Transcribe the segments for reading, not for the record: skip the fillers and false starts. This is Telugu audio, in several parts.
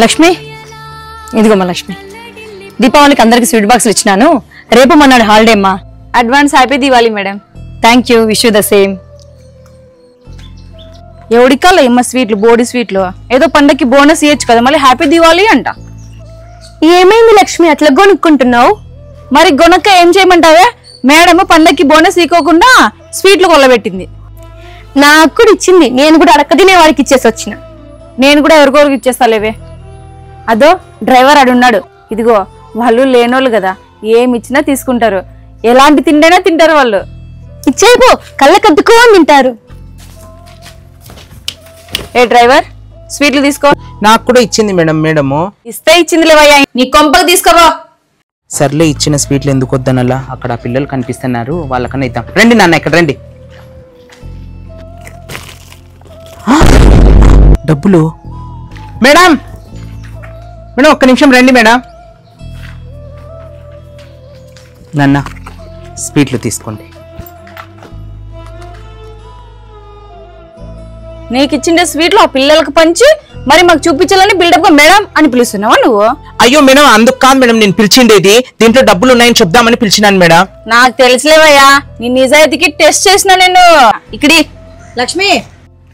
లక్ష్మి, ఇదిగోమ్మా లక్ష్మి, దీపావళికి అందరికి స్వీట్ బాక్సులు ఇచ్చినాను. రేపు మొన్నటి హాలిడే అమ్మా. Advance happy Diwali madam. Thank you, wish you the same. ఎవడికాల ఏమో స్వీట్లు, బోడి స్వీట్లు. ఏదో పండక్కి బోనస్ ఇయ్యొచ్చు కదా, మళ్ళీ హ్యాపీ దివాళీ అంట. ఏమైంది లక్ష్మి అట్లా కొనుక్కుంటున్నావు? మరి గొనక్క ఏం చేయమంటావే? మేడం పండక్కి బోనస్ ఇవ్వకుండా స్వీట్లు కొల్లబెట్టింది. నాకు కూడా ఇచ్చింది, నేను కూడా అడక్క తినే వాడికి ఇచ్చేసి వచ్చిన. నేను కూడా ఎవరికోరికి ఇచ్చేస్తాలేవే. అదో డ్రైవర్ అడున్నాడు. ఇదిగో వాళ్ళు లేనోళ్ళు కదా, ఏమి ఇచ్చినా తీసుకుంటారు. ఎలాంటి తిండైనా తింటారు వాళ్ళు. ఇచ్చేపో, కళ్ళకద్దుకోని తింటారు. ఏ డ్రైవర్, స్వీట్లు తీసుకో. నాకు కూడా ఇచ్చింది మేడం. మేడము ఇస్తే ఇచ్చింది లేవయ్యా, నీ కొంపకు తీసుకోవా. సర్లే, ఇచ్చిన స్వీట్లు ఎందుకు వద్దనలా? అక్కడ పిల్లలు కనిపిస్తున్నారు, వాళ్ళకన్నా ఇద్దాం. రండి నాన్న, ఇక్కడ రండి. డబ్బులు మేడం. మేడం ఒక్క నిమిషం రండి మేడం. నాన్న స్వీట్లు తీసుకోండి. నీకు ఇచ్చిండే స్వీట్లు ఆ పిల్లలకు పంచి మరి మాకు చూపించాలని బిల్డప్ గా మేడం అని పిలుస్తున్నావా నువ్వు? అయ్యో మేడం, అందుకు కాదు మేడం నేను పిలిచిండేది. దీంట్లో డబ్బులు ఉన్నాయని చెప్దామని పిలిచినాను మేడం. నాకు తెలుసులేవయ్యా, నీ నిజాయితీకి టెస్ట్ చేసిన నేను. ఇక్కడి లక్ష్మి,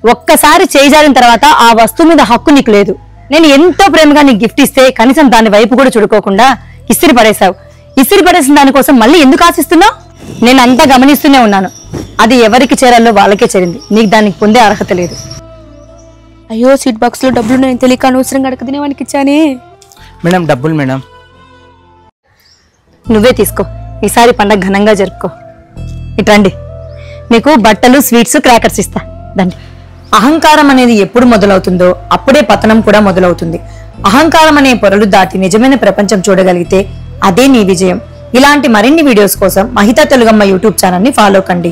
ఒక్కసారి చేజారిన తర్వాత ఆ వస్తువు మీద హక్కు నీకు లేదు. నేను ఎంతో ప్రేమగా నీకు గిఫ్ట్ ఇస్తే కనీసం దాని వైపు కూడా చూడుకోకుండా ఇస్త్రీ పడేశావు. ఇస్త్రీ పడేసిన దానికోసం మళ్ళీ ఎందుకు ఆశిస్తున్నావు? నేను అంతా గమనిస్తూనే ఉన్నాను. అది ఎవరికి చేరాలో వాళ్ళకే చేరింది. నీకు దానికి పొందే అర్హత లేదు. అయ్యో, స్వీట్ బాక్స్ లో డబ్బులు నేను తెలియక అనవసరంగా అడక తినేవానికి ఇచ్చానే. మేడం డబ్బులు మేడం. నువ్వే తీసుకో, ఈసారి పండగ ఘనంగా జరుపుకో. ఇట్రండి, మీకు బట్టలు, స్వీట్స్, క్రాకర్స్ ఇస్తా. దండి. అహంకారం అనేది ఎప్పుడు మొదలవుతుందో అప్పుడే పతనం కూడా మొదలవుతుంది. అహంకారం అనే పొరలు దాటి నిజమైన ప్రపంచం చూడగలిగితే అదే నీ విజయం. ఇలాంటి మరిన్ని వీడియోస్ కోసం మహితా తెలుగమ్మ యూట్యూబ్ ఛానల్ ని ఫాలో కండి.